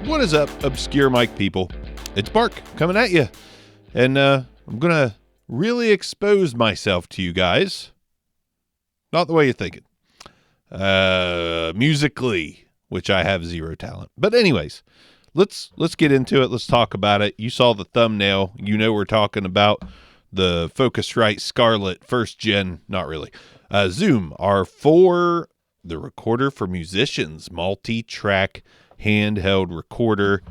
What is up, obscure mic people? It's Bark coming at you, and I'm gonna really expose myself to you guys. Not the way you're thinking. Musically, which I have zero talent. But anyways, let's get into it. Let's talk about it. You saw the thumbnail. You know we're talking about the Focusrite Scarlett first gen. Not really. Zoom R4, the recorder for musicians, MultiTrak handheld recorder.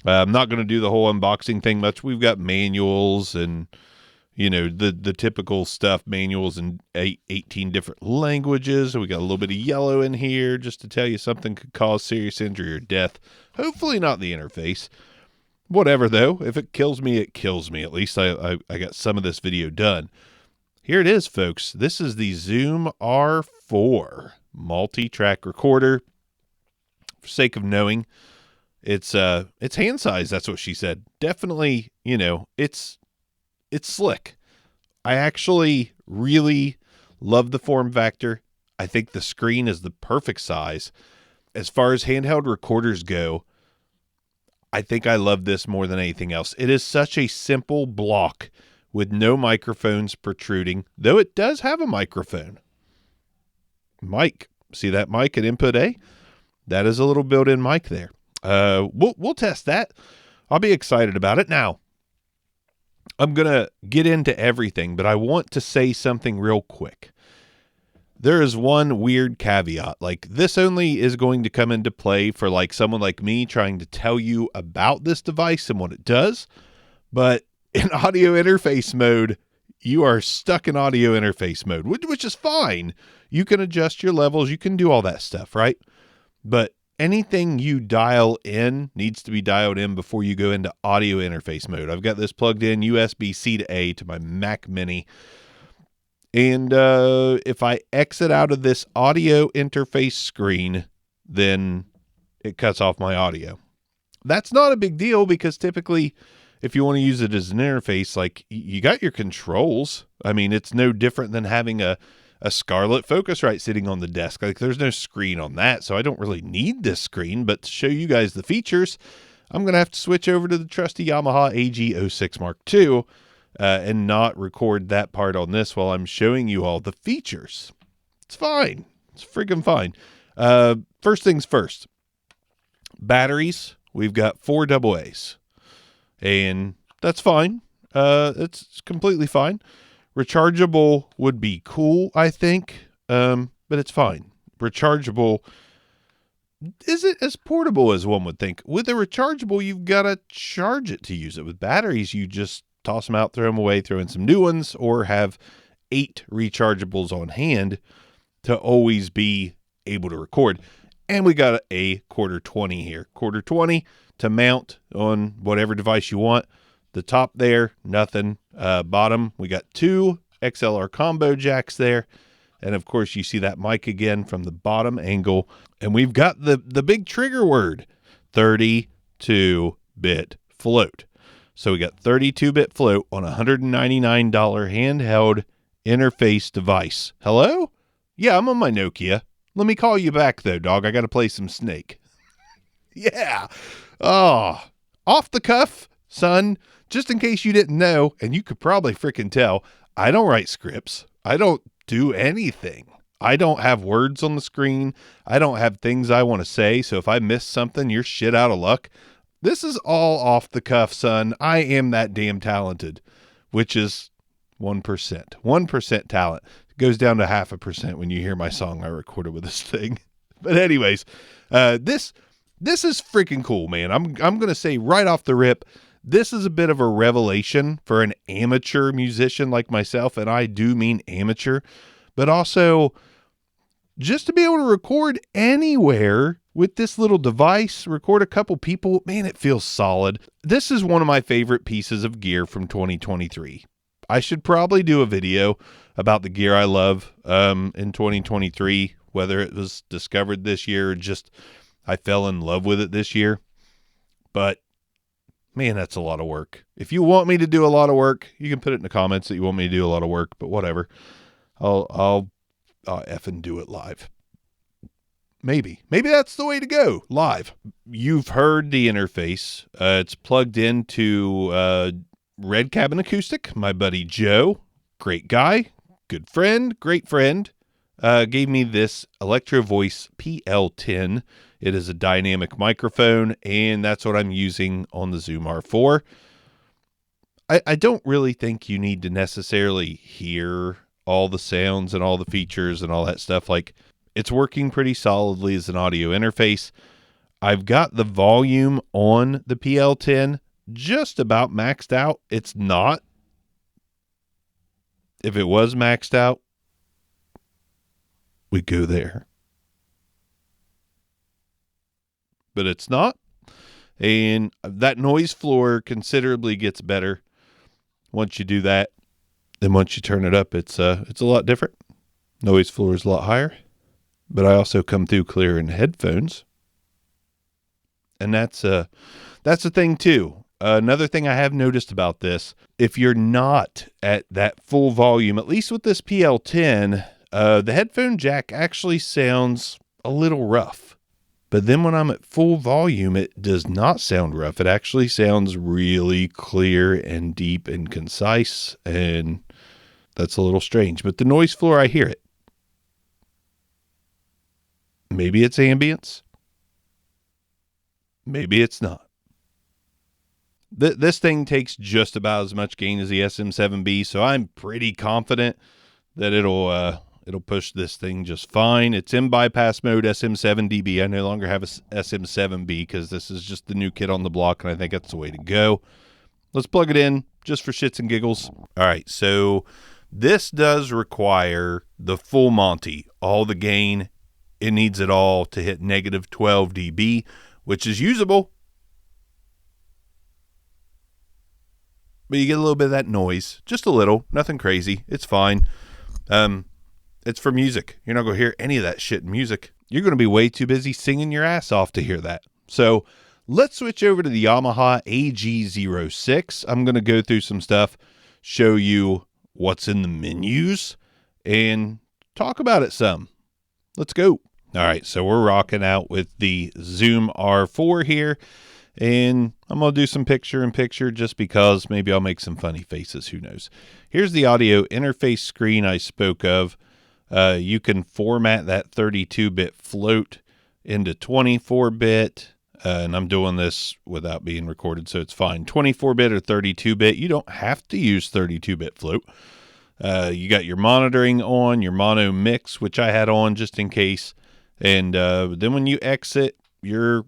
I'm not going to do the whole unboxing thing much. We've got manuals and, you know, the typical stuff, manuals in 18 different languages. We got a little bit of yellow in here just to tell you something could cause serious injury or death. Hopefully not the interface. Whatever, though. If it kills me, it kills me. At least I got some of this video done. Here it is, folks. This is the Zoom R4 multi-track recorder. For sake of knowing, it's hand size. That's what she said. Definitely, you know, it's slick. I actually really love the form factor. I think the screen is the perfect size. As far as handheld recorders go, I think I love this more than anything else. It is such a simple block with no microphones protruding, though it does have a microphone. Mic. See that mic at input A? That is a little built-in mic there. We'll test that. I'll be excited about it. Now, I'm going to get into everything, but I want to say something real quick. There is one weird caveat. Like, this only is going to come into play for like someone like me trying to tell you about this device and what it does. But in audio interface mode, you are stuck in audio interface mode, which is fine. You can adjust your levels. You can do all that stuff, right? But anything you dial in needs to be dialed in before you go into audio interface mode. I've got this plugged in USB-C to A to my Mac Mini. And if I exit out of this audio interface screen, then it cuts off my audio. That's not a big deal because typically if you want to use it as an interface, like you got your controls. I mean, it's no different than having a Scarlett Focusrite sitting on the desk. Like there's no screen on that, so I don't really need this screen. But to show you guys the features, I'm going to have to switch over to the trusty Yamaha AG06 Mark II and not record that part on this while I'm showing you all the features. It's fine. It's freaking fine. First things first. Batteries. We've got 4 AA's. And that's fine. It's completely fine. Rechargeable would be cool, I think, but it's fine. Rechargeable isn't as portable as one would think. With a rechargeable, you've got to charge it to use it. With batteries, you just toss them out, throw them away, throw in some new ones, or have 8 rechargeables on hand to always be able to record. And we got a quarter 20 here. Quarter 20 to mount on whatever device you want. The top there, nothing. Bottom, we got 2 XLR combo jacks there. And of course, you see that mic again from the bottom angle. And we've got the big trigger word, 32-bit float. So we got 32-bit float on a $199 handheld interface device. Hello? Yeah, I'm on my Nokia. Let me call you back, though, dog. I got to play some Snake. Yeah. Oh, off the cuff, son. Just in case you didn't know, and you could probably freaking tell, I don't write scripts. I don't do anything. I don't have words on the screen. I don't have things I want to say. So if I miss something, you're shit out of luck. This is all off the cuff, son. I am that damn talented, which is 1%. 1% talent. It goes down to 0.5% when you hear my song I recorded with this thing. But anyways, this is freaking cool, man. I'm going to say right off the rip, this is a bit of a revelation for an amateur musician like myself, and I do mean amateur, but also just to be able to record anywhere with this little device, record a couple people, man, it feels solid. This is one of my favorite pieces of gear from 2023. I should probably do a video about the gear I love in 2023, whether it was discovered this year or just I fell in love with it this year. But man, that's a lot of work. If you want me to do a lot of work, you can put it in the comments that you want me to do a lot of work, but whatever. I'll effing do it live. Maybe that's the way to go live. You've heard the interface. It's plugged into Red Cabin Acoustic. My buddy Joe, great guy, good friend, great friend, gave me this Electro Voice PL10. It is a dynamic microphone, and that's what I'm using on the Zoom R4. I don't really think you need to necessarily hear all the sounds and all the features and all that stuff. Like, it's working pretty solidly as an audio interface. I've got the volume on the PL10 just about maxed out. It's not. If it was maxed out, we'd go there. But it's not. And that noise floor considerably gets better once you do that. Then once you turn it up, it's a lot different. Noise floor is a lot higher. But I also come through clear in headphones. And that's the thing too. Another thing I have noticed about this, if you're not at that full volume, at least with this PL10, the headphone jack actually sounds a little rough. But then when I'm at full volume, it does not sound rough. It actually sounds really clear and deep and concise. And that's a little strange. But the noise floor, I hear it. Maybe it's ambience. Maybe it's not. This thing takes just about as much gain as the SM7B, so I'm pretty confident that it'll push this thing just fine. It's in bypass mode, SM7DB. I no longer have a SM7B because this is just the new kid on the block, and I think that's the way to go. Let's plug it in just for shits and giggles. All right, so this does require the full Monty, all the gain. It needs it all to hit negative 12 dB, which is usable. But you get a little bit of that noise. Just a little. Nothing crazy. It's fine. It's for music. You're not going to hear any of that shit in music. You're going to be way too busy singing your ass off to hear that. So let's switch over to the Yamaha AG06. I'm going to go through some stuff, show you what's in the menus, and talk about it some. Let's go. All right, so we're rocking out with the Zoom R4 here, and I'm going to do some picture-in-picture just because maybe I'll make some funny faces. Who knows? Here's the audio interface screen I spoke of. You can format that 32-bit float into 24-bit, and I'm doing this without being recorded, so it's fine. 24-bit or 32-bit. You don't have to use 32-bit float. You got your monitoring on, your mono mix, which I had on just in case. And then when you exit, you're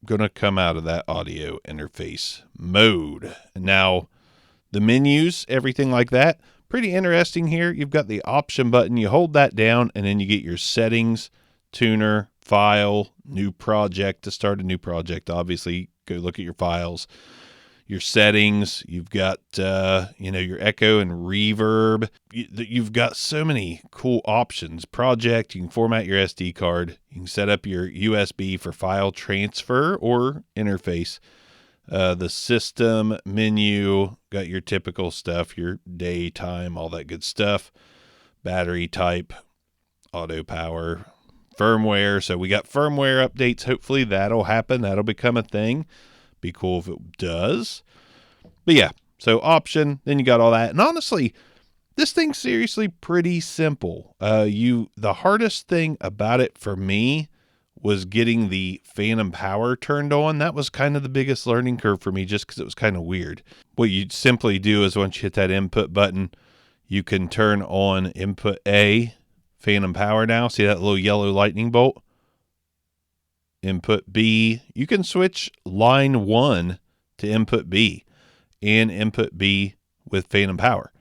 going to come out of that audio interface mode. Now, the menus, everything like that, pretty interesting here. You've got the option button. You hold that down, and then you get your settings, tuner, file, new project. To start a new project, obviously, go look at your files. Your settings, you've got, your echo and reverb. You've got so many cool options. Project, you can format your SD card. You can set up your USB for file transfer or interface. The system menu, got your typical stuff, your day, time, all that good stuff. Battery type, auto power, firmware. So we got firmware updates. Hopefully that'll happen. That'll become a thing. Be cool if it does. But yeah, so option, then you got all that. And honestly, this thing's seriously pretty simple. The hardest thing about it for me was getting the phantom power turned on. That was kind of the biggest learning curve for me, just because it was kind of weird. What you'd simply do is once you hit that input button, you can turn on input A, phantom power now. See that little yellow lightning bolt? Input B. You can switch line 1 to input B and input B with phantom power.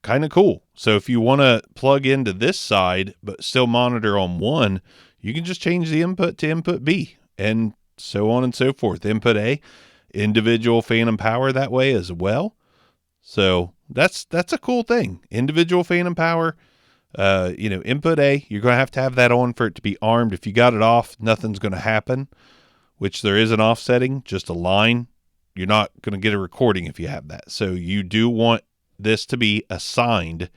Kind of cool. So if you want to plug into this side but still monitor on 1, you can just change the input to input B and so on and so forth. Input A, individual phantom power that way as well. So that's a cool thing. Individual phantom power. Input A, you're going to have that on for it to be armed. If you got it off, nothing's going to happen, which there is an offsetting, just a line. You're not going to get a recording if you have that. So you do want this to be assigned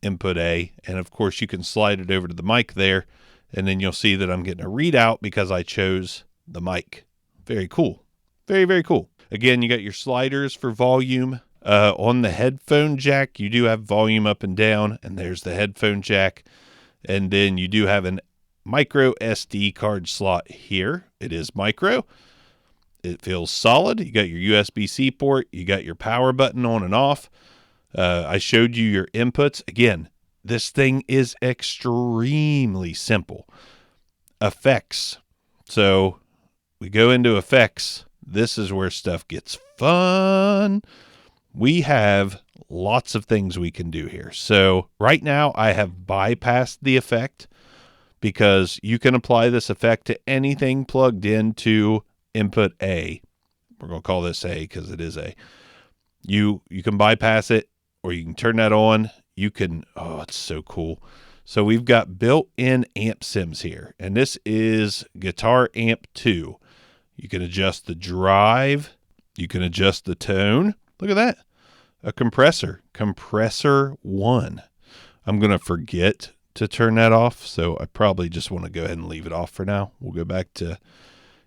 input A. And of course you can slide it over to the mic there And then you'll see that I'm getting a readout because I chose the mic. Very cool. Very, very cool. Again, you got your sliders for volume. On the headphone jack, you do have volume up and down, and there's the headphone jack. And then you do have an micro SD card slot here. It is micro. It feels solid. You got your USB-C port. You got your power button on and off. I showed you your inputs. Again, this thing is extremely simple. Effects. So we go into effects. This is where stuff gets fun. We have lots of things we can do here. So right now I have bypassed the effect because you can apply this effect to anything plugged into input A. We're going to call this A because it is A. You can bypass it, or you can turn that on. You can, oh, it's so cool. So we've got built-in amp sims here, and this is Guitar Amp 2. You can adjust the drive. You can adjust the tone. Look at that. A compressor. Compressor 1. I'm going to forget to turn that off, so I probably just want to go ahead and leave it off for now. We'll go back to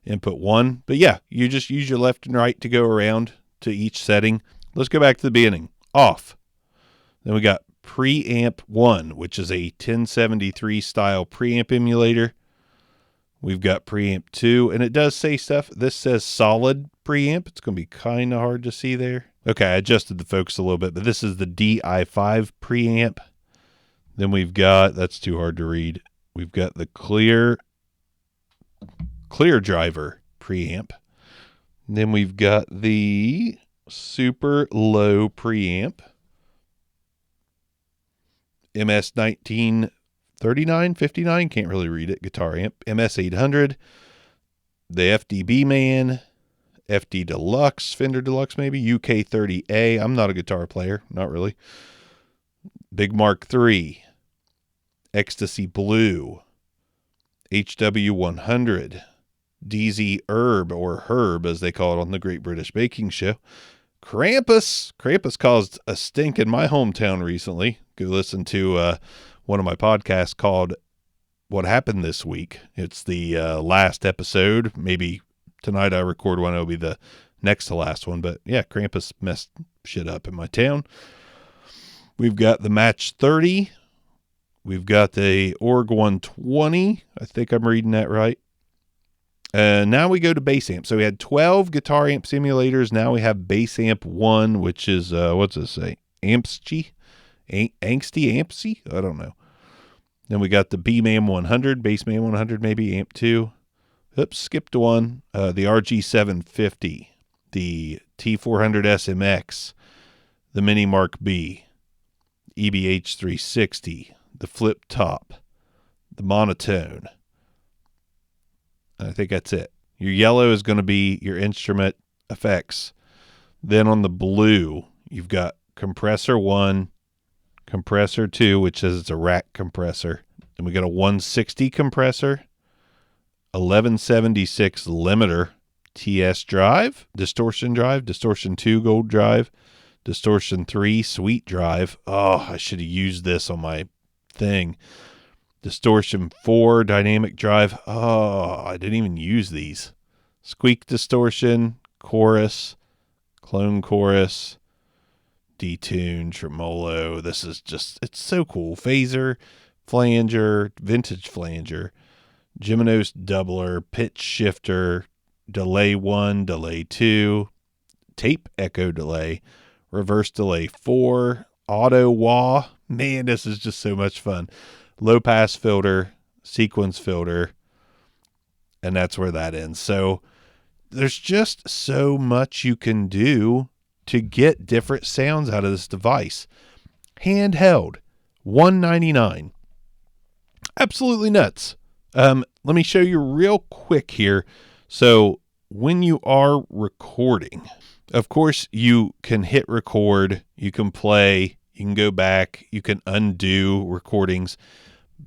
input 1. But yeah, you just use your left and right to go around to each setting. Let's go back to the beginning. Off. Then we got preamp 1, which is a 1073 style preamp emulator. We've got preamp 2, and it does say stuff. This says solid preamp. It's going to be kind of hard to see there. Okay, I adjusted the focus a little bit, but this is the DI5 preamp. Then we've got, that's too hard to read. We've got the clear driver preamp. And then we've got the super low preamp. MS 1939, 59, can't really read it, guitar amp. MS 800, the FDB Man, FD Deluxe, Fender Deluxe maybe, UK 30A. I'm not a guitar player, not really. Big Mark III, Ecstasy Blue, HW 100, DZ Herb, or Herb as they call it on the Great British Baking Show. Krampus. Krampus caused a stink in my hometown recently. Go listen to one of my podcasts called What Happened This Week. It's the last episode. Maybe tonight I record one. It'll be the next to last one. But yeah, Krampus messed shit up in my town. We've got the Match 30. We've got the Org 120. I think I'm reading that right. Now we go to bass amp. So we had 12 guitar amp simulators. Now we have bass amp 1, which is, what's this say? Angsty? Angsty? I don't know. Then we got the B-Man 100, Bassman 100 maybe, amp 2. Oops, skipped one. The RG750, the T400 SMX, the Mini Mark B, EBH 360, the Flip Top, the Monotone. I think that's it. Your yellow is going to be your instrument effects. Then on the blue, you've got compressor 1, compressor 2, which says it's a rack compressor. Then we got a 160 compressor, 1176 limiter, TS drive, distortion 2 gold drive, distortion 3 sweet drive. Oh, I should have used this on my thing. Distortion 4 dynamic drive. Oh, I didn't even use these. Squeak distortion, chorus, clone chorus, detune, tremolo. This is just, it's so cool. Phaser, flanger, vintage flanger, Gymnos doubler, pitch shifter, delay 1, delay 2, tape echo delay, reverse delay 4, auto wah. Man, this is just so much fun. Low pass filter, sequence filter, and that's where that ends. So there's just so much you can do to get different sounds out of this device. Handheld, $199. Absolutely nuts. Let me show you real quick here. So when you are recording, of course, you can hit record, you can play, you can go back, you can undo recordings.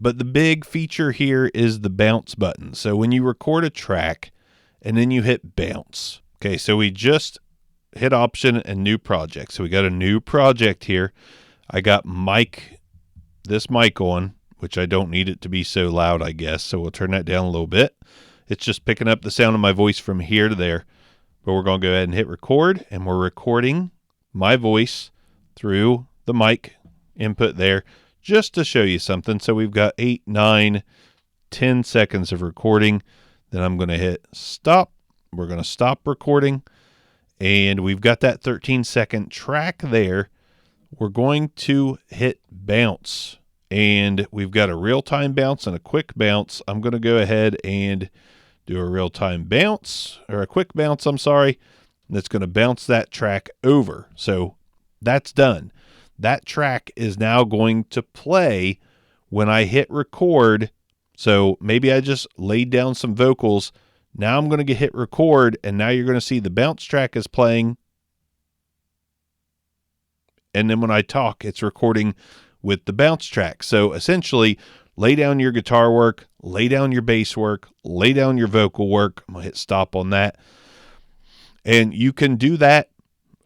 But the big feature here is the bounce button. So when you record a track and then you hit bounce. Okay, so we just hit option and new project. So we got a new project here. I got this mic on, which I don't need it to be so loud, I guess. So we'll turn that down a little bit. It's just picking up the sound of my voice from here to there. But we're going to go ahead and hit record, and we're recording my voice through the mic input there just to show you something. So we've got 8, 9, 10 seconds of recording. Then I'm going to hit stop. We're going to stop recording. And we've got that 13-second track there. We're going to hit bounce. And we've got a real-time bounce and a quick bounce. I'm going to go ahead and do a real-time bounce, or a quick bounce, I'm sorry. That's going to bounce that track over. So that's done. That track is now going to play when I hit record. So maybe I just laid down some vocals. Now I'm going to hit record, and now you're going to see the bounce track is playing. And then when I talk, it's recording with the bounce track. So essentially, lay down your guitar work, lay down your bass work, lay down your vocal work. I'm going to hit stop on that. And you can do that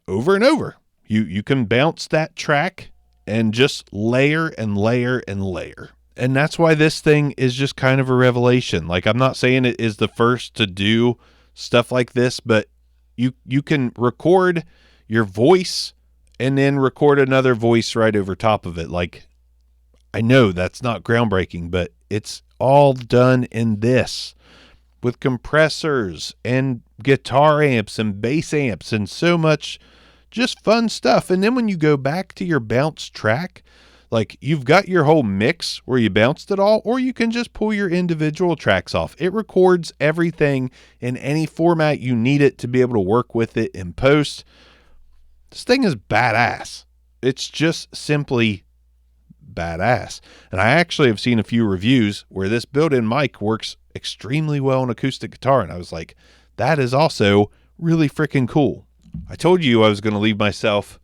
over and over. You can bounce that track and just layer and layer and layer. And that's why this thing is just kind of a revelation. Like, I'm not saying it is the first to do stuff like this, but you can record your voice and then record another voice right over top of it. Like, I know that's not groundbreaking, but it's all done in this with compressors and guitar amps and bass amps and so much just fun stuff. And then when you go back to your bounce track, like, you've got your whole mix where you bounced it all, or you can just pull your individual tracks off. It records everything in any format you need it to be able to work with it in post. This thing is badass. It's just simply badass. And I actually have seen a few reviews where this built-in mic works extremely well on acoustic guitar. And I was like, that is also really freaking cool. I told you I was going to leave myself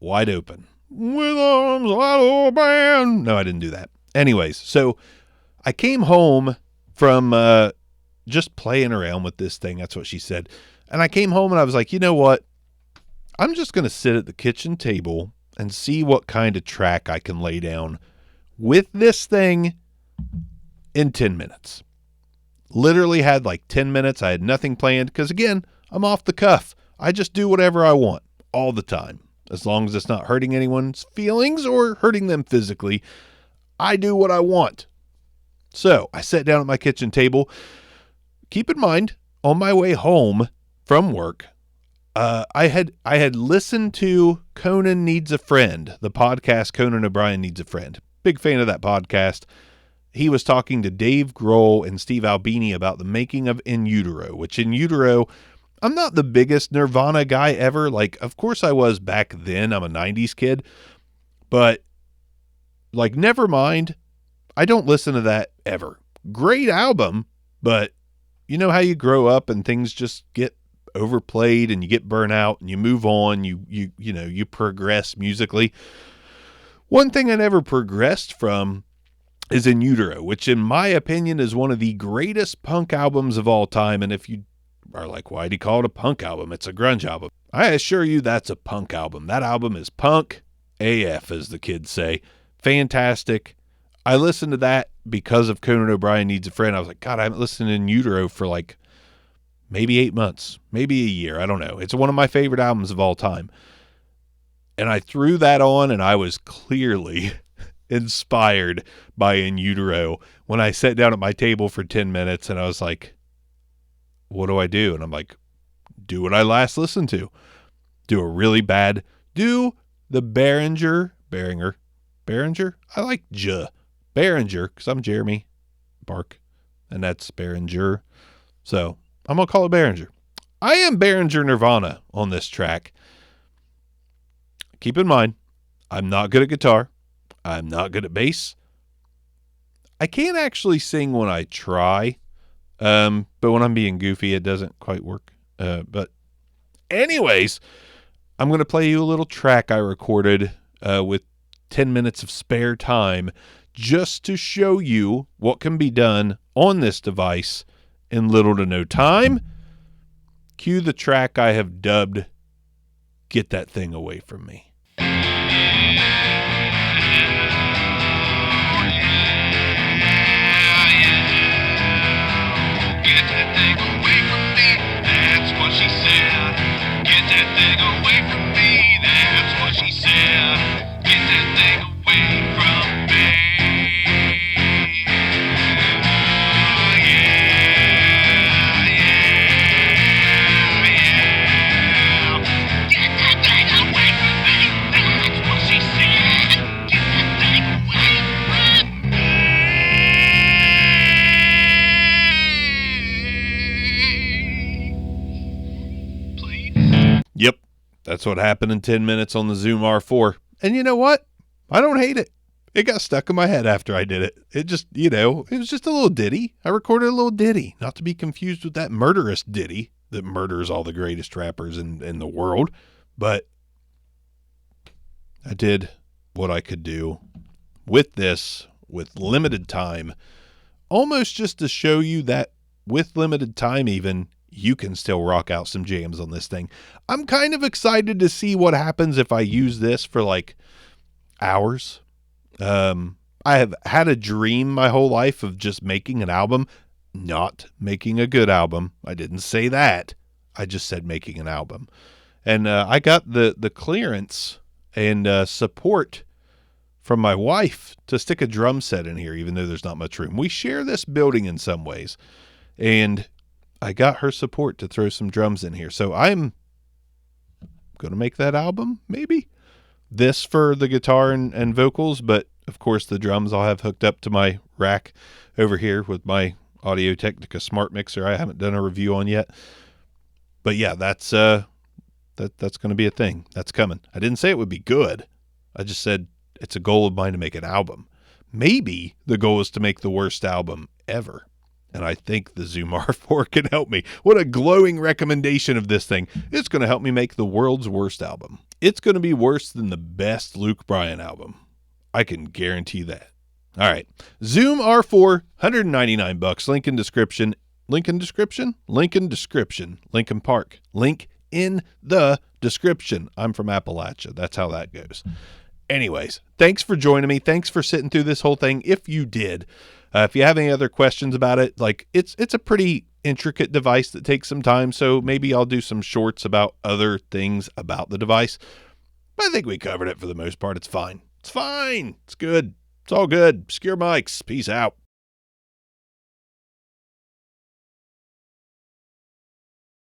wide open. With arms wide open. No, I didn't do that. Anyways, so I came home from just playing around with this thing. That's what she said. And I came home and I was like, you know what? I'm just going to sit at the kitchen table and see what kind of track I can lay down with this thing in 10 minutes. Literally had like 10 minutes. I had nothing planned because, again, I'm off the cuff. I just do whatever I want all the time. As long as it's not hurting anyone's feelings or hurting them physically, I do what I want. So I sat down at my kitchen table. Keep in mind, on my way home from work, I had listened to Conan Needs a Friend, the podcast Conan O'Brien Needs a Friend. Big fan of that podcast. He was talking to Dave Grohl and Steve Albini about the making of In Utero, which In Utero, I'm not the biggest Nirvana guy ever. Like, of course I was back then. I'm a 90s kid. But, like, Nevermind, I don't listen to that ever. Great album, but you know how you grow up and things just get overplayed and you get burnt out and you move on, you progress musically. One thing I never progressed from is In Utero, which in my opinion is one of the greatest punk albums of all time. And if you are like, why do you call it a punk album? It's a grunge album. I assure you that's a punk album. That album is punk AF, as the kids say. Fantastic. I listened to that because of Conan O'Brien Needs a Friend. I was like, God, I haven't listened to In Utero for like maybe 8 months, maybe a year. I don't know. It's one of my favorite albums of all time. And I threw that on and I was clearly inspired by In Utero when I sat down at my table for 10 minutes and I was like, what do I do? And I'm like, do what I last listened to. Do the Behringer. I like Behringer because I'm Jeremy Bark and that's Behringer. So I'm going to call it Behringer. I am Behringer Nirvana on this track. Keep in mind, I'm not good at guitar. I'm not good at bass. I can't actually sing when I try. But when I'm being goofy, it doesn't quite work. But anyways, I'm going to play you a little track I recorded with 10 minutes of spare time just to show you what can be done on this device in little to no time. Cue the track I have dubbed Get That Thing Away From Me. That's what happened in 10 minutes on the Zoom R4. And you know what? I don't hate it. It got stuck in my head after I did it. It just, it was just a little ditty. I recorded a little ditty, not to be confused with that murderous ditty that murders all the greatest rappers in the world. But I did what I could do with this, with limited time, almost just to show you that with limited time even, you can still rock out some jams on this thing. I'm kind of excited to see what happens if I use this for like hours. I have had a dream my whole life of just making an album, not making a good album. I didn't say that. I just said making an album. And I got the clearance and support from my wife to stick a drum set in here, even though there's not much room. We share this building in some ways. And I got her support to throw some drums in here. So I'm going to make that album, maybe. This for the guitar and vocals, but of course the drums I'll have hooked up to my rack over here with my Audio-Technica Smart Mixer I haven't done a review on yet. But yeah, that's going to be a thing. That's coming. I didn't say it would be good. I just said it's a goal of mine to make an album. Maybe the goal is to make the worst album ever. And I think the Zoom R4 can help me. What a glowing recommendation of this thing. It's going to help me make the world's worst album. It's going to be worse than the best Luke Bryan album. I can guarantee that. All right. Zoom R4, $199. Link in description. Link in description? Link in description. Lincoln Park. Link in the description. I'm from Appalachia. That's how that goes. Anyways, thanks for joining me. Thanks for sitting through this whole thing. If you did, if you have any other questions about it, like it's a pretty intricate device that takes some time. So maybe I'll do some shorts about other things about the device. But I think we covered it for the most part. It's fine. It's fine. It's good. It's all good. Secure mics. Peace out.